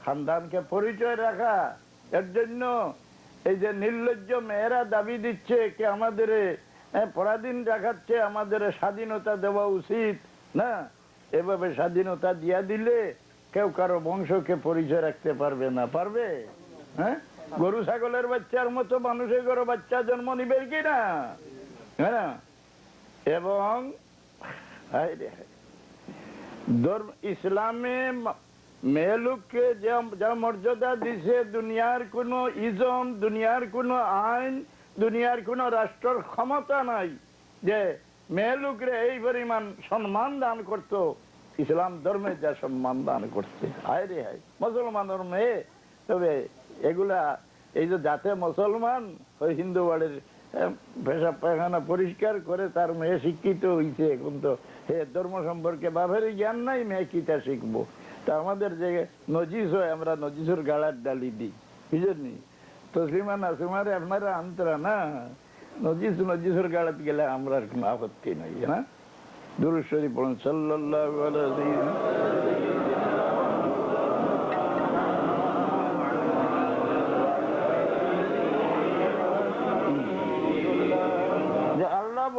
খানদানকে পরিচয় রাখা। এর জন্য এই যে নির্লজ্জ মেয়েরা দাবি দিচ্ছে কি আমাদের পরাধীন রাখাচ্ছে, আমাদের স্বাধীনতা দেওয়া উচিত না। এভাবে স্বাধীনতা দিয়া দিলে কেউ কারো বংশকে পরিচয় রাখতে পারবে না। পারবে? হ্যাঁ, গরু ছাগলের বাচ্চার মতো মানুষের ঘরে বাচ্চা জন্ম নিবে কি না? হ্যাঁ। এবং ইসলামে মেয়ে লোককে যা মর্যাদা দিছে, দুনিয়ার কোন ইজম, দুনিয়ার কোন আইন, দুনিয়ার কোন রাষ্ট্রের ক্ষমতা নাই যে মেয়ে লোকরে এই পরিমাণ সম্মান দান করত। ইসলাম ধর্মে যা সম্মান দান করছে, হায় রে হায়, মুসলমানের মেয়ে। তবে এগুলা এই যে যাতে মুসলমান ওই হিন্দু বাড়ির পেশাব পায়খানা পরিষ্কার করে তার মেয়ে শিক্ষিত হইছে, এখন তো ধর্ম সম্পর্কে বাপের জ্ঞান নাই, মেয়ে কিটা শিখবো। তা আমাদের যে নজিস হয়, আমরা নজিসের গালার ডালি দিই, বুঝলেন? তসলিমা নাসিমারে আপনারা আন্তরা না, নজিসের গালাত গেলে আমরা কোনো আপত্তি নাই না। দুরূদ শরীফ পড়ুন, সাল্লাল্লাহু আলাইহি।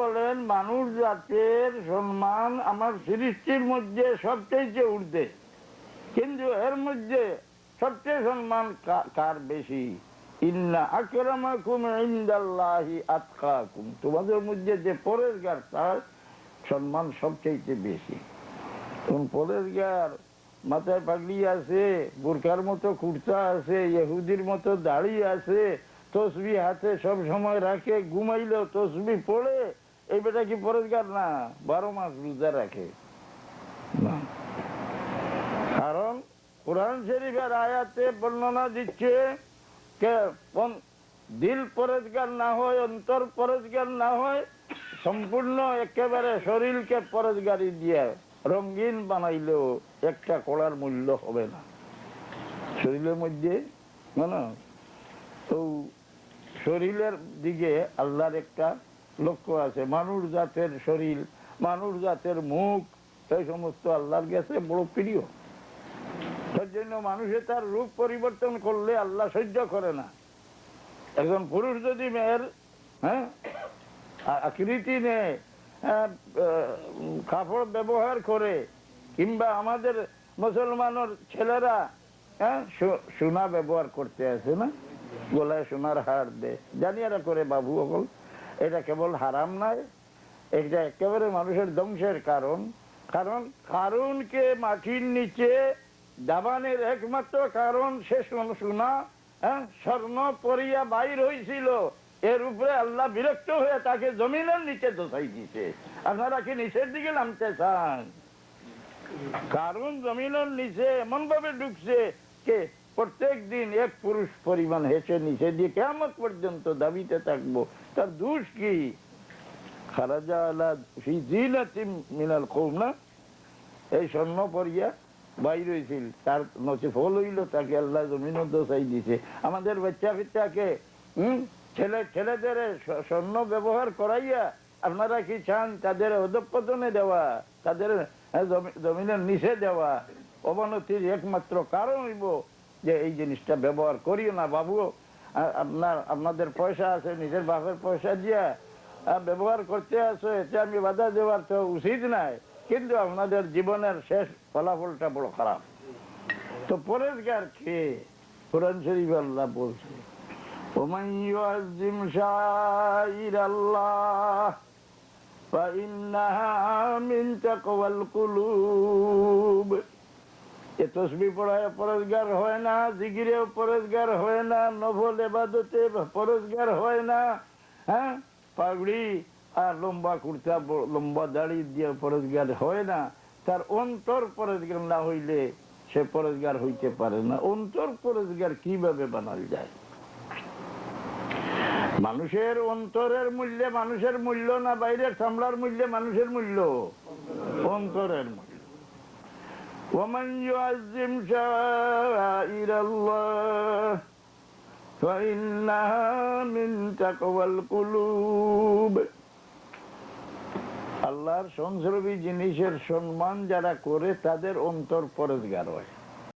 বলেন মানুষ জাতের সম্মান আমার সৃষ্টির মধ্যে সবচেয়ে ঊর্ধ্বে, কিন্তু এর মধ্যে সবচেয়ে সম্মান কার বেশি? ইন্না আকরামাকুম ইনদাল্লাহি আতকাকুম, তোমাদের মধ্যে যে পরেশগার তার সম্মান সবচেয়ে বেশি। কোন পরেশগার মাথায় পাগড়ি আছে, বোরকার মতো কুর্তা আছে, ইহুদির মতো দাড়ি আছে, তসবি হাতে সব সময় রাখে, ঘুমাইলেও তসবি পড়ে, এই বেটা কি পরেশগার না? 12 মাস রোজা রাখে না। কারণ কুরআন শরীফের আয়াতে বর্ণনা দিচ্ছে কে দিল পরেশগার না হয়, অন্তর পরেশগার না হয়, সম্পূর্ণ একেবারে শরীরকে পরেশগারি দিয়ে রঙিন বানাইলেও একটা কড়ার মূল্য হবে না শরীরের মধ্যে। না, তো শরীরের দিকে আল্লাহর একটা লক্ষ্য আছে। মানুষ জাতের শরীর, মানুষ জাতের মুখ, এই সমস্ত আল্লাহর কাছে বড় প্রিয়। তার জন্য মানুষের তার রূপ পরিবর্তন করলে আল্লাহ সহ্য করে না। একজন পুরুষ যদি মেয়ের আকৃতি নেয়, কাপড় ব্যবহার করে, কিংবা আমাদের মুসলমানের ছেলেরা সোনা ব্যবহার করতে আছে না, গলায় সোনার হার দে, জানিয়ারা করে বাবু অকল, এটা কেবল হারাম নয়, এটা একেবারে মানুষের ধ্বংসের কারণ। কারণ কারণকে মাটির নিচে দাবানের একমাত্র কারণ সে সোনা স্বর্ণ পরিয়া বাইর হয়েছিল, এর উপরে আল্লাহ বিরক্ত হয়ে তাকে জমিনের নিচে দোষাই দিছে। আপনারা কি নিচের দিকে নামতে চান? কারণ জমিনের নিচে এমন ভাবে ঢুকছে কে প্রত্যেক দিন এক পুরুষ পরিমাণ হেসে নিচে দিয়ে কিয়ামত পর্যন্ত দাবিতে থাকবো। তার দোষ কি? খারাজা আলা ফি জিনাতিন মিনাল কওম, না, এই স্বর্ণ পরিয়া বাইর হয়েছিল, তার নচে ফল হইল, তাকে আল্লাহ জমিনের দোষাই দিছে। আমাদের বাচ্চা ফিচ্চাকে ছেলেদের স্বর্ণ ব্যবহার করাইয়া আপনারা কি চান তাদের অধঃপতনে দেওয়া, তাদের জমিনের নিচে দেওয়া? অবনতির একমাত্র কারণ হইব যে এই জিনিসটা ব্যবহার করিও না বাবু। আপনাদের পয়সা আছে, নিজের বাপের পয়সা দিয়া ব্যবহার করতে আসো, এতে আমি বাধা দেওয়ার তো উচিত নাই, কিন্তু আপনাদের জীবনের শেষ ফলাফলটা বড় খারাপ। তো পরেশগার কে? কুরআন শরীফে আল্লাহ বলছে, ওমান ইউআযযিম শাইরাল্লাহ ফাইন্নাহা মিন তাকওয়াল কুলুব। এ তাসবিহ পড়ায় পরেশগার হয় না, জিকিরেও পরেশগার হয় না, নফল ইবাদতে পরেশগার হয় না, পাগড়ি আর লম্বা কুর্তা লম্বা দাড়ি দিয়ে পরেশগার হয় না। তার অন্তর পরেশগার না হইলে সে পরেশগার হইতে পারে না। অন্তর পরেশগার কিভাবে বানাল যায়? মানুষের অন্তরের মূল্যে মানুষের মূল্য না, বাইরের চামড়ার মূল্যে মানুষের মূল্য? অন্তরের মূল্য। ওমান ইউআযযিম শাআইরাল্লাহ ফাইন্নাহা মিন তাকওয়াল কুলুব। আল্লাহর সংসর্গী জিনিসের সম্মান যারা করে তাদের অন্তর পরেশগার হয়।